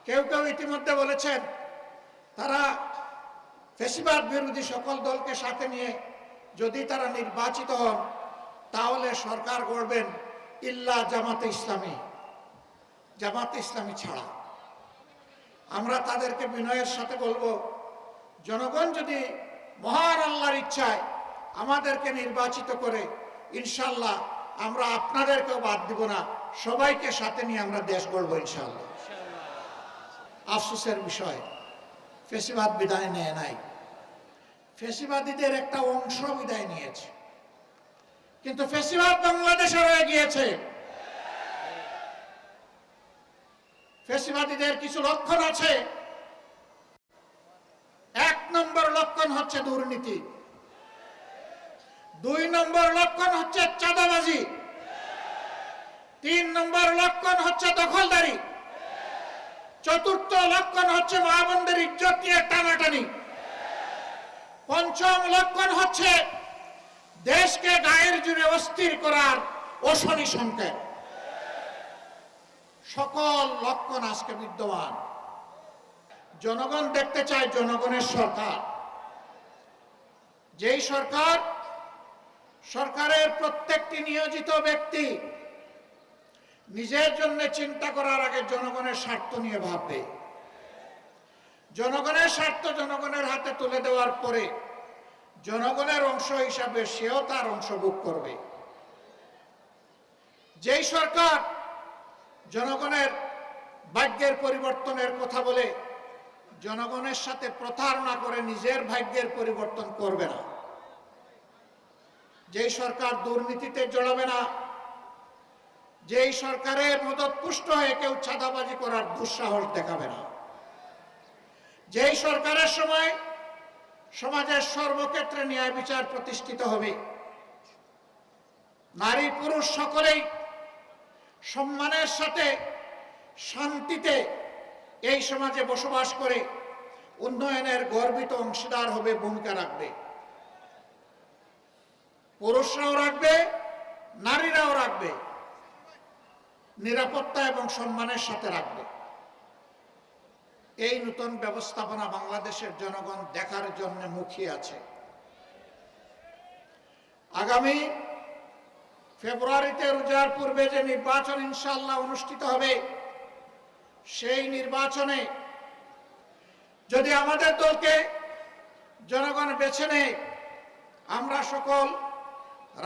কেউ কেউ ইতিমধ্যে বলেছেন তারা ফ্যাসিবাদ বিরোধী সকল দলকে সাথে নিয়ে যদি তারা নির্বাচিত হন তাহলে সরকার গড়বেন ইল্লা জামাতে ইসলামী, জামাতে ইসলামী ছাড়া। আমরা তাদেরকে বিনয়ের সাথে বলবো, জনগণ যদি মহান আল্লাহর ইচ্ছায় আমাদেরকে নির্বাচিত করে, ইনশাল্লাহ আমরা আপনাদেরকেও বাদ দিব না, সবাইকে সাথে নিয়ে আমরা দেশ গড়ব ইনশাল্লাহ। আফসোসের বিষয়, ফ্যাসিবাদ বিদায় নেয় নাই। ফ্যাসিবাদীদের একটা অংশ বিদায় নিয়েছে, কিন্তু ফ্যাসিবাদ বাংলাদেশে রয়ে গিয়েছে। ফ্যাসিবাদীদের কিছু লক্ষণ আছে। এক নম্বর লক্ষণ হচ্ছে দুর্নীতি, দুই নম্বর লক্ষণ হচ্ছে চাঁদাবাজি, তিন নম্বর লক্ষণ হচ্ছে দখলদারি, চতুর্থ লক্ষণ হচ্ছে মা বোনদের ইজ্জত নিয়ে টানাটানি, পঞ্চম লক্ষণ হচ্ছে দেশকে গায়ের জুড়ে অস্থির করার অশনি সংকেত। সকল লক্ষণ আজকে বিদ্যমান। জনগণ দেখতে চায় জনগণের সরকার, যেই সরকার, সরকারের প্রত্যেকটি নিয়োজিত ব্যক্তি নিজের জন্য চিন্তা করার আগে জনগণের স্বার্থ নিয়ে ভাববে। জনগণের স্বার্থ জনগণের হাতে তুলে দেওয়ার পরে জনগণের অংশ হিসাবে সেও তার অংশ ভোগ করবে। যেই সরকার জনগণের ভাগ্যের পরিবর্তনের কথা বলে জনগণের সাথে প্রতারণা করে নিজের ভাগ্যের পরিবর্তন করবে না, যেই সরকার দুর্নীতিতে জড়াবে না, যেই সরকারের মদতপুষ্ট হয়ে কেউ চাঁদাবাজি করার দুঃসাহস দেখাবে না, যেই সরকারের সময় সমাজের সর্বক্ষেত্রে ন্যায় বিচার প্রতিষ্ঠিত হবে, নারী পুরুষ সকলেই সম্মানের সাথে শান্তিতে এই সমাজে বসবাস করে উন্নয়নের গর্বিত অংশীদার হবে, ভূমিকা রাখবে। পুরুষরাও রাখবে, নারীরাও রাখবে, নিরাপত্তা এবং সম্মানের সাথে রাখবে। এই নতুন ব্যবস্থাপনা বাংলাদেশের জনগণ দেখার জন্য মুখিয়ে আছে। আগামী ফেব্রুয়ারিতে রোজার পূর্বে যে নির্বাচন ইনশাআল্লাহ অনুষ্ঠিত হবে, সেই নির্বাচনে যদি আমাদের দলকে জনগণ বেছে নেয়, আমরা সকল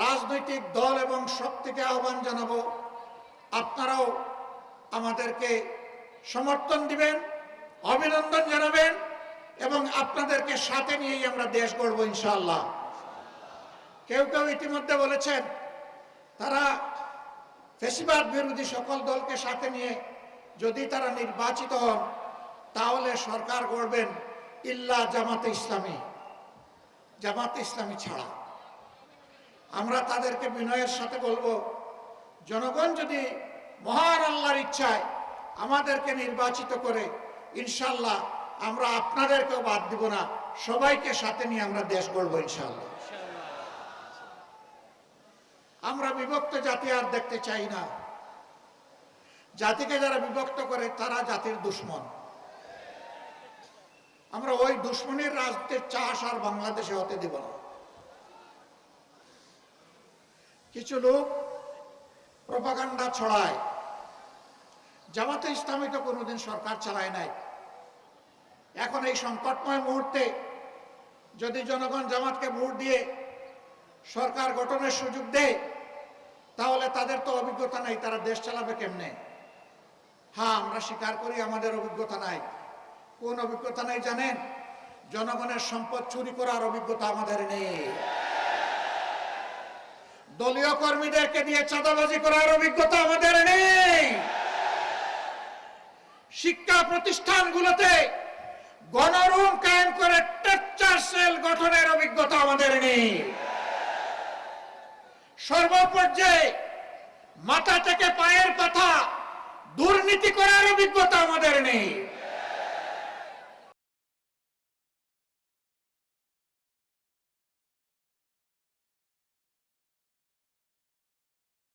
রাজনৈতিক দল এবং শক্তিকে আহ্বান জানাবো, আপনারাও আমাদেরকে সমর্থন দিবেন, অভিনন্দন জানাবেন এবং আপনাদেরকে সাথে নিয়েই আমরা দেশ গড়ব ইনশাআল্লাহ। কেউ কেউ ইতিমধ্যে বলেছেন তারা ফ্যাসিবাদ বিরোধী সকল দলকে সাথে নিয়ে যদি তারা নির্বাচিত হন তাহলে সরকার গড়বেন ইল্লা জামাতে ইসলামী, জামাতে ইসলামী ছাড়া। আমরা তাদেরকে বিনয়ের সাথে বলবো, জনগণ যদি মহান আল্লাহর ইচ্ছায় আমাদেরকে নির্বাচিত করে, ইনশাল্লাহ আমরা আপনাদেরকেও বাদ দিব না, সবাইকে সাথে নিয়ে আমরা দেশ গড়ব ইনশাল্লাহ। আমরা বিভক্ত জাতি আর দেখতে চাই না। জাতিকে যারা বিভক্ত করে তারা জাতির দুশ্মন। আমরা ওই দুশ্মনের রাজনীতির চাষ আর বাংলাদেশে হতে দেব না। কিছু লোক প্রপাগান্ডা ছড়ায়, জামাতে ইসলামী তো কোনোদিন সরকার চালায় নাই। এখন এই সংকটময় মুহূর্তে যদি জনগণ জামাতকে ভোট দিয়ে সরকার গঠনের সুযোগ দেয়, তাহলে তাদের তো অভিজ্ঞতা নাই, তারা দেশ চালাবে কেমনে? হ্যাঁ, আমরা স্বীকার করি আমাদের অভিজ্ঞতা নাই। কোন অভিজ্ঞতা নেই জানেন? জনগণের সম্পদ চুরি করার অভিজ্ঞতা আমাদের নেই। দলীয় কর্মীদেরকে দিয়ে চাঁদাবাজি করার অভিজ্ঞতা আমাদের নেই। শিক্ষা প্রতিষ্ঠানগুলোতে গণরুম কায়েম করে টর্চার সেল গঠনের অভিজ্ঞতা আমাদের নেই। সর্বপর্যায়ে মাথা থেকে পায়ের কথা দুর্নীতি করার অভিজ্ঞতা আমাদের নেই।